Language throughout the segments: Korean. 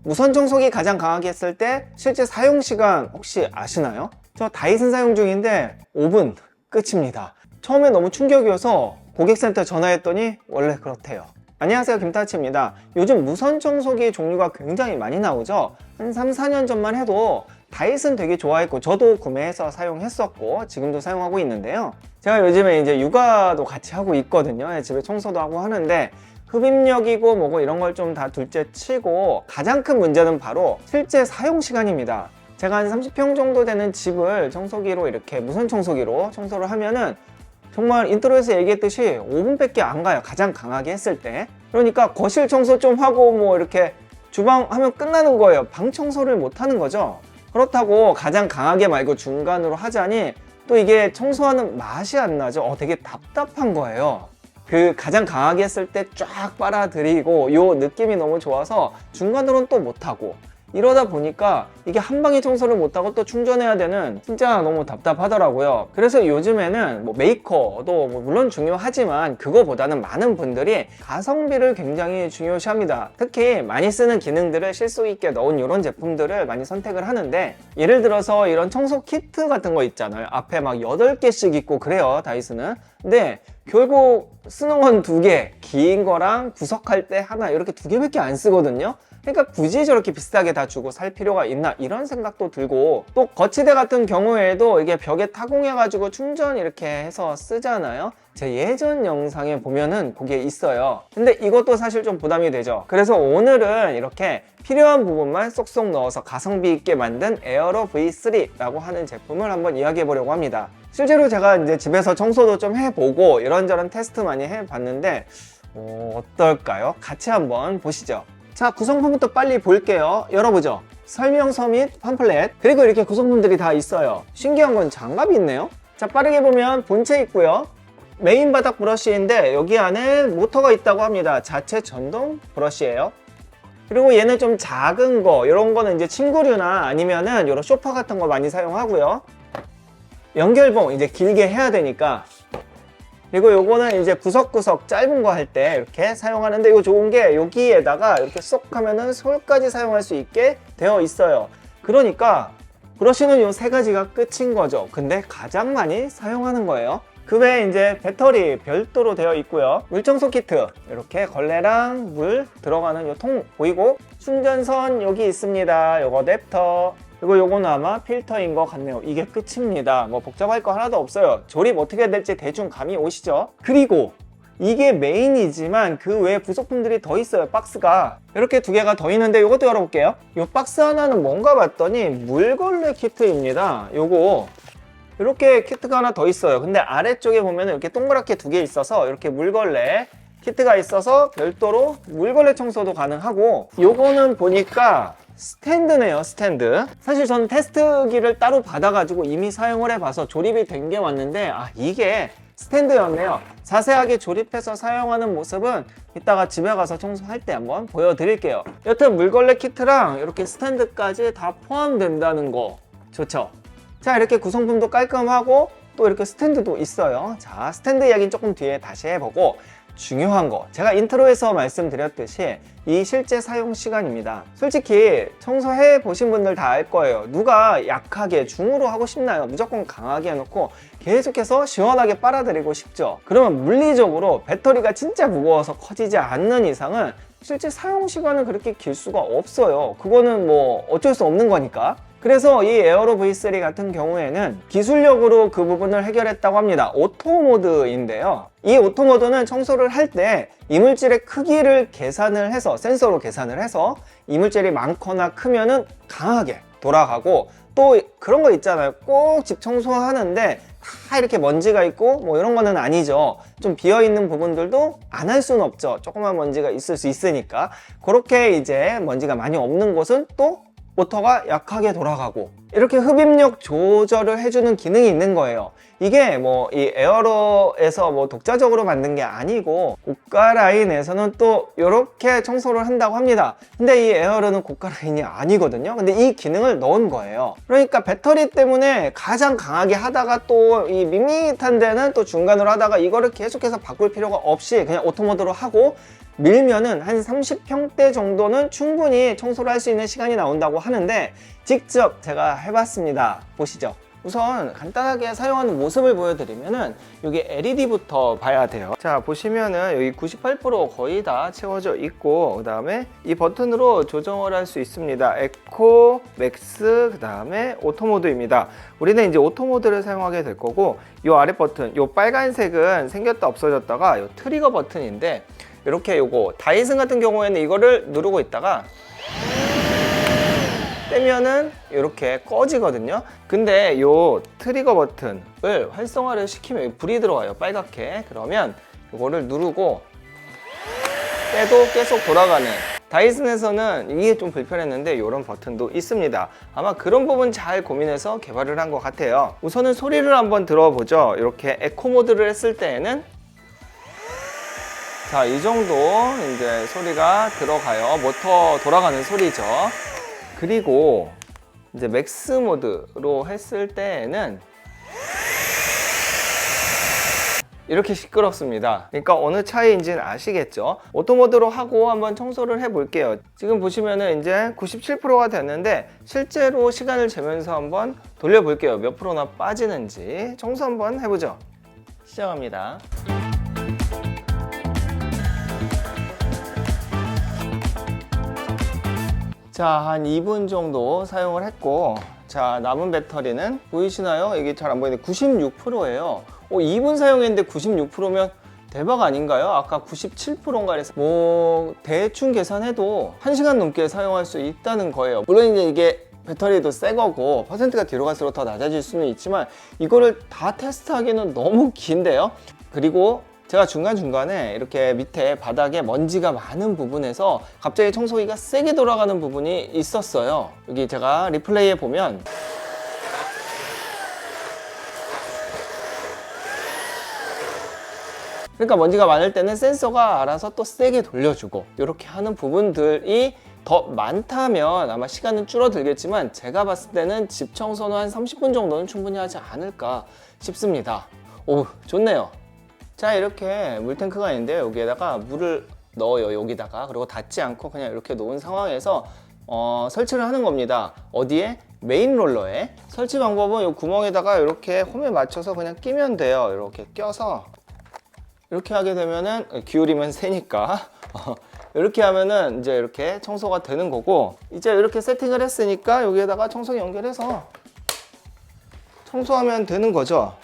무선 청소기 가장 강하게 했을 때 실제 사용 시간 혹시 아시나요? 저 다이슨 사용 중인데 5분 끝입니다. 처음에 너무 충격이어서 고객센터 전화했더니 원래 그렇대요. 안녕하세요, 김타치입니다. 요즘 무선 청소기 종류가 굉장히 많이 나오죠. 한 3, 4년 전만 해도 다이슨 되게 좋아했고 저도 구매해서 사용했었고 지금도 사용하고 있는데요. 제가 요즘에 이제 육아도 같이 하고 있거든요. 집에 청소도 하고 하는데 흡입력이고 뭐고 이런 걸 좀 다 둘째 치고 가장 큰 문제는 바로 실제 사용 시간입니다. 제가 한 30평 정도 되는 집을 청소기로 이렇게 무선 청소기로 청소를 하면은 정말 인트로에서 얘기했듯이 5분밖에 안 가요. 가장 강하게 했을 때. 그러니까 거실 청소 좀 하고 뭐 이렇게 주방 하면 끝나는 거예요. 방 청소를 못 하는 거죠. 그렇다고 가장 강하게 말고 중간으로 하자니 또 이게 청소하는 맛이 안 나죠. 되게 답답한 거예요. 그 가장 강하게 했을 때 쫙 빨아들이고 요 느낌이 너무 좋아서 중간으로는 또 못하고 이러다 보니까 이게 한 방에 청소를 못하고 또 충전해야 되는 진짜 너무 답답하더라고요. 그래서 요즘에는 뭐 메이커도 뭐 물론 중요하지만 그거보다는 많은 분들이 가성비를 굉장히 중요시합니다. 특히 많이 쓰는 기능들을 실속 있게 넣은 이런 제품들을 많이 선택을 하는데 예를 들어서 이런 청소 키트 같은 거 있잖아요. 앞에 막 8개씩 있고 그래요, 다이슨은. 근데 결국 쓰는 건 2개, 긴 거랑 부석할 때 하나 이렇게 2개밖에 안 쓰거든요. 그러니까 굳이 저렇게 비싸게 다 주고 살 필요가 있나 이런 생각도 들고, 또 거치대 같은 경우에도 이게 벽에 타공해 가지고 충전 이렇게 해서 쓰잖아요. 제 예전 영상에 보면은 그게 있어요. 근데 이것도 사실 좀 부담이 되죠. 그래서 오늘은 이렇게 필요한 부분만 쏙쏙 넣어서 가성비 있게 만든 에어로 V3라고 하는 제품을 한번 이야기해 보려고 합니다. 실제로 제가 이제 집에서 청소도 좀 해보고 이런저런 테스트 많이 해봤는데 어떨까요? 같이 한번 보시죠. 자, 구성품부터 빨리 볼게요. 열어보죠. 설명서 및 팜플렛, 그리고 이렇게 구성품들이 다 있어요. 신기한 건 장갑이 있네요. 자, 빠르게 보면 본체 있고요. 메인 바닥 브러쉬인데 여기 안에 모터가 있다고 합니다. 자체 전동 브러쉬예요. 그리고 얘는 좀 작은 거, 이런 거는 이제 침구류나 아니면은 이런 소파 같은 거 많이 사용하고요. 연결봉 이제 길게 해야 되니까. 그리고 요거는 이제 구석구석 짧은 거 할 때 이렇게 사용하는데 이거 좋은 게 여기에다가 이렇게 쏙 하면은 솔까지 사용할 수 있게 되어 있어요. 그러니까 브러쉬는 요 3가지가 끝인 거죠. 근데 가장 많이 사용하는 거예요. 그 외에 이제 배터리 별도로 되어 있고요. 물청소 키트, 이렇게 걸레랑 물 들어가는 요 통 보이고, 충전선 여기 있습니다. 요거 랩터, 그리고 요거는 아마 필터인 것 같네요. 이게 끝입니다. 뭐 복잡할 거 하나도 없어요. 조립 어떻게 될지 대충 감이 오시죠? 그리고 이게 메인이지만 그 외에 부속품들이 더 있어요. 박스가 이렇게 2개가 더 있는데 이것도 열어볼게요. 이 박스 하나는 뭔가 봤더니 물걸레 키트입니다. 요거 이렇게 키트가 하나 더 있어요. 근데 아래쪽에 보면 이렇게 동그랗게 2개 있어서 이렇게 물걸레 키트가 있어서 별도로 물걸레 청소도 가능하고, 요거는 보니까 스탠드네요. 스탠드. 사실 저는 테스트기를 따로 받아가지고 이미 사용을 해봐서 조립이 된 게 왔는데 이게 스탠드였네요. 자세하게 조립해서 사용하는 모습은 이따가 집에 가서 청소할 때 한번 보여드릴게요. 여튼 물걸레 키트랑 이렇게 스탠드까지 다 포함된다는 거 좋죠? 자, 이렇게 구성품도 깔끔하고 또 이렇게 스탠드도 있어요. 자, 스탠드 이야기는 조금 뒤에 다시 해보고, 중요한 거, 제가 인트로에서 말씀드렸듯이 이 실제 사용 시간입니다. 솔직히 청소해 보신 분들 다 알 거예요. 누가 약하게 중으로 하고 싶나요? 무조건 강하게 해놓고 계속해서 시원하게 빨아들이고 싶죠. 그러면 물리적으로 배터리가 진짜 무거워서 커지지 않는 이상은 실제 사용 시간은 그렇게 길 수가 없어요. 그거는 뭐 어쩔 수 없는 거니까. 그래서 이 에어로 V3 같은 경우에는 기술력으로 그 부분을 해결했다고 합니다. 오토 모드인데요. 이 오토 모드는 청소를 할 때 이물질의 크기를 계산을 해서, 센서로 계산을 해서 이물질이 많거나 크면은 강하게 돌아가고, 또 그런 거 있잖아요. 꼭 집 청소하는데 다 이렇게 먼지가 있고 뭐 이런 거는 아니죠. 좀 비어있는 부분들도 안 할 수는 없죠. 조그만 먼지가 있을 수 있으니까. 그렇게 이제 먼지가 많이 없는 곳은 또 모터가 약하게 돌아가고, 이렇게 흡입력 조절을 해주는 기능이 있는 거예요. 이게 뭐 이 에어로에서 뭐 독자적으로 만든 게 아니고 고가 라인에서는 또 이렇게 청소를 한다고 합니다. 근데 이 에어로는 고가 라인이 아니거든요. 근데 이 기능을 넣은 거예요. 그러니까 배터리 때문에 가장 강하게 하다가 또 이 밋밋한 데는 또 중간으로 하다가 이거를 계속해서 바꿀 필요가 없이 그냥 오토 모드로 하고, 밀면은 한 30평대 정도는 충분히 청소를 할 수 있는 시간이 나온다고 하는데 직접 제가 해봤습니다. 보시죠. 우선 간단하게 사용하는 모습을 보여드리면은 여기 LED부터 봐야 돼요. 자, 보시면은 여기 98% 거의 다 채워져 있고, 그 다음에 이 버튼으로 조정을 할 수 있습니다. 에코, 맥스, 그 다음에 오토 모드입니다. 우리는 이제 오토 모드를 사용하게 될 거고, 이 아래 버튼, 이 빨간색은 생겼다 없어졌다가 이 트리거 버튼인데, 이렇게 요거 다이슨 같은 경우에는 이거를 누르고 있다가 떼면은 이렇게 꺼지거든요. 근데 요 트리거 버튼을 활성화를 시키면 불이 들어와요, 빨갛게. 그러면 이거를 누르고 떼도 계속 돌아가는, 다이슨에서는 이게 좀 불편했는데 이런 버튼도 있습니다. 아마 그런 부분 잘 고민해서 개발을 한 것 같아요. 우선은 소리를 한번 들어보죠. 이렇게 에코 모드를 했을 때에는 자, 이 정도 이제 소리가 들어가요. 모터 돌아가는 소리죠. 그리고 이제 맥스 모드로 했을 때에는 이렇게 시끄럽습니다. 그러니까 어느 차이인지는 아시겠죠? 오토 모드로 하고 한번 청소를 해 볼게요. 지금 보시면은 이제 97%가 됐는데 실제로 시간을 재면서 한번 돌려 볼게요. 몇 프로나 빠지는지 청소 한번 해보죠. 시작합니다. 자, 한 2분 정도 사용을 했고, 자, 남은 배터리는 보이시나요? 이게 잘 안 보이는데 96%예요. 2분 사용했는데 96%면 대박 아닌가요? 아까 97%인가 그래서 뭐 대충 계산해도 1시간 넘게 사용할 수 있다는 거예요. 물론 이제 이게 배터리도 새 거고 퍼센트가 뒤로 갈수록 더 낮아질 수는 있지만 이거를 다 테스트하기는 너무 긴데요. 그리고 제가 중간중간에 이렇게 밑에 바닥에 먼지가 많은 부분에서 갑자기 청소기가 세게 돌아가는 부분이 있었어요. 여기 제가 리플레이에 보면 그러니까 먼지가 많을 때는 센서가 알아서 또 세게 돌려주고 이렇게 하는 부분들이 더 많다면 아마 시간은 줄어들겠지만 제가 봤을 때는 집 청소는 한 30분 정도는 충분히 하지 않을까 싶습니다. 오, 좋네요. 자, 이렇게 물탱크가 있는데 여기에다가 물을 넣어요. 여기다가. 그리고 닿지 않고 그냥 이렇게 놓은 상황에서 설치를 하는 겁니다. 어디에? 메인 롤러에. 설치 방법은 이 구멍에다가 이렇게 홈에 맞춰서 그냥 끼면 돼요. 이렇게 껴서 이렇게 하게 되면은 기울이면 세니까 이렇게 하면은 이제 이렇게 청소가 되는 거고, 이제 이렇게 세팅을 했으니까 여기에다가 청소기 연결해서 청소하면 되는 거죠.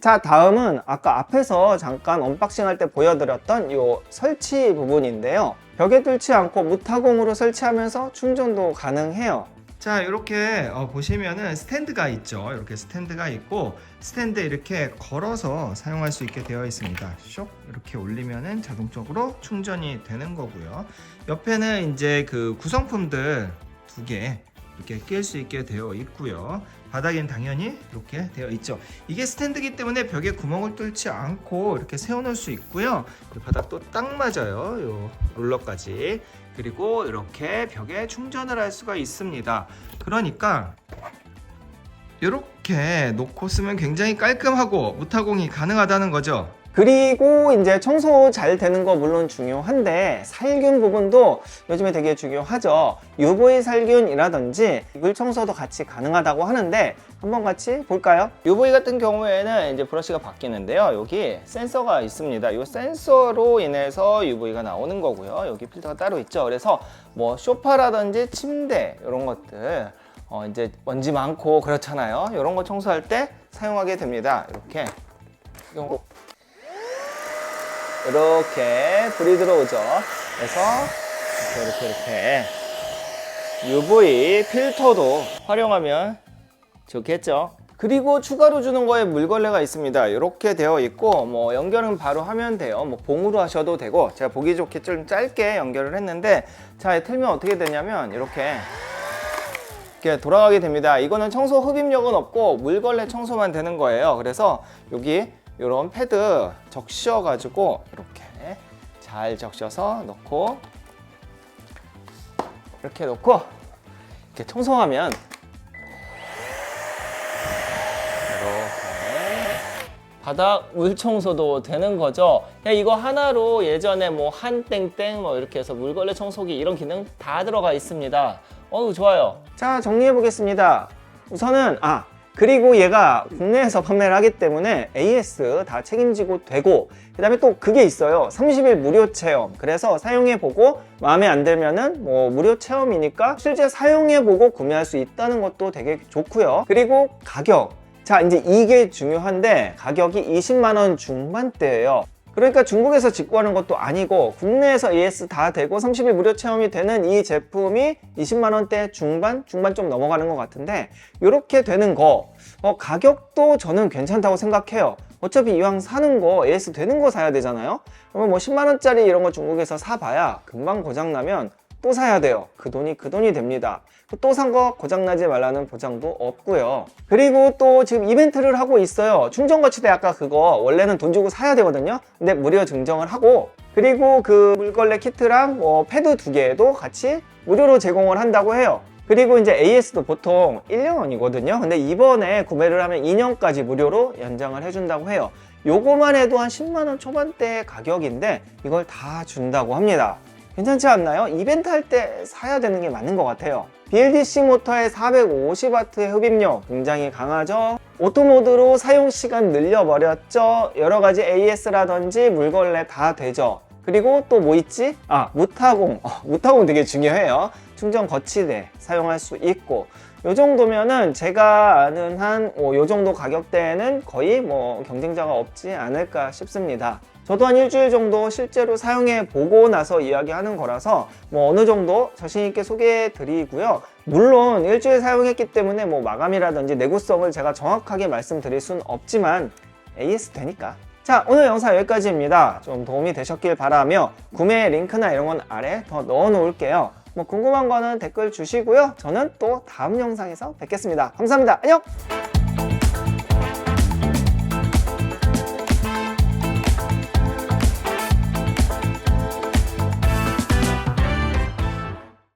자, 다음은 아까 앞에서 잠깐 언박싱 할 때 보여드렸던 이 설치 부분인데요. 벽에 뚫지 않고 무타공으로 설치하면서 충전도 가능해요. 자, 이렇게 보시면은 스탠드가 있죠. 이렇게 스탠드가 있고 스탠드 이렇게 걸어서 사용할 수 있게 되어 있습니다. 쇽 이렇게 올리면은 자동적으로 충전이 되는 거고요. 옆에는 이제 그 구성품들 2개 이렇게 낄 수 있게 되어 있고요. 바닥엔 당연히 이렇게 되어 있죠. 이게 스탠드이기 때문에 벽에 구멍을 뚫지 않고 이렇게 세워놓을 수 있고요. 바닥도 딱 맞아요. 요 롤러까지. 그리고 이렇게 벽에 충전을 할 수가 있습니다. 그러니까 이렇게 놓고 쓰면 굉장히 깔끔하고 무타공이 가능하다는 거죠. 그리고 이제 청소 잘 되는 거 물론 중요한데 살균 부분도 요즘에 되게 중요하죠. UV 살균이라든지 물 청소도 같이 가능하다고 하는데 한번 같이 볼까요? UV 같은 경우에는 이제 브러쉬가 바뀌는데요. 여기 센서가 있습니다. 이 센서로 인해서 UV가 나오는 거고요. 여기 필터가 따로 있죠. 그래서 뭐 소파라든지 침대 이런 것들 이제 먼지 많고 그렇잖아요. 이런 거 청소할 때 사용하게 됩니다. 이렇게 불이 들어오죠. 그래서 이렇게 UV 필터도 활용하면 좋겠죠. 그리고 추가로 주는 거에 물걸레가 있습니다. 이렇게 되어 있고 뭐 연결은 바로 하면 돼요. 뭐 봉으로 하셔도 되고, 제가 보기 좋게 좀 짧게 연결을 했는데, 자, 틀면 어떻게 되냐면 이렇게 돌아가게 됩니다. 이거는 청소 흡입력은 없고 물걸레 청소만 되는 거예요. 그래서 여기 이런 패드 적셔 가지고 이렇게 잘 적셔서 넣고 이렇게 놓고 이렇게 청소하면 이렇게 바닥 물 청소도 되는 거죠. 그냥 이거 하나로 예전에 뭐 한땡땡 뭐 이렇게 해서 물걸레 청소기 이런 기능 다 들어가 있습니다. 어우, 좋아요. 자, 정리해 보겠습니다. 우선은 그리고 얘가 국내에서 판매를 하기 때문에 AS 다 책임지고 되고, 그 다음에 또 그게 있어요. 30일 무료 체험. 그래서 사용해보고 마음에 안 들면은 뭐 무료 체험이니까 실제 사용해보고 구매할 수 있다는 것도 되게 좋고요. 그리고 가격. 자, 이제 이게 중요한데 가격이 20만 원 중반대예요. 그러니까 중국에서 직구하는 것도 아니고 국내에서 AS 다 되고 30일 무료 체험이 되는 이 제품이 20만 원대 중반 좀 넘어가는 것 같은데, 이렇게 되는 거 가격도 저는 괜찮다고 생각해요. 어차피 이왕 사는 거 AS 되는 거 사야 되잖아요. 그러면 뭐 10만 원짜리 이런 거 중국에서 사봐야 금방 고장나면 또 사야 돼요. 그 돈이 됩니다. 또 산 거 고장나지 말라는 보장도 없고요. 그리고 또 지금 이벤트를 하고 있어요. 충전거치대 아까 그거 원래는 돈 주고 사야 되거든요. 근데 무료 증정을 하고, 그리고 그 물걸레 키트랑 뭐 패드 2개도 같이 무료로 제공을 한다고 해요. 그리고 이제 AS도 보통 1년이거든요. 근데 이번에 구매를 하면 2년까지 무료로 연장을 해준다고 해요. 요거만 해도 한 10만 원 초반대 가격인데 이걸 다 준다고 합니다. 괜찮지 않나요? 이벤트 할 때 사야 되는 게 맞는 것 같아요. BLDC 모터의 450W의 흡입력 굉장히 강하죠. 오토모드로 사용시간 늘려버렸죠. 여러가지 AS라든지 물걸레 다 되죠. 그리고 또 뭐 있지? 무타공. 무타공 되게 중요해요. 충전 거치대 사용할 수 있고, 요 정도면은 제가 아는 한 요 정도 가격대에는 거의 뭐 경쟁자가 없지 않을까 싶습니다. 저도 한 일주일 정도 실제로 사용해 보고 나서 이야기하는 거라서 뭐 어느 정도 자신 있게 소개해 드리고요. 물론 일주일 사용했기 때문에 뭐 마감이라든지 내구성을 제가 정확하게 말씀드릴 순 없지만 AS 되니까. 자, 오늘 영상 여기까지입니다. 좀 도움이 되셨길 바라며 구매 링크나 이런 건 아래 더 넣어 놓을게요. 뭐 궁금한 거는 댓글 주시고요. 저는 또 다음 영상에서 뵙겠습니다. 감사합니다. 안녕!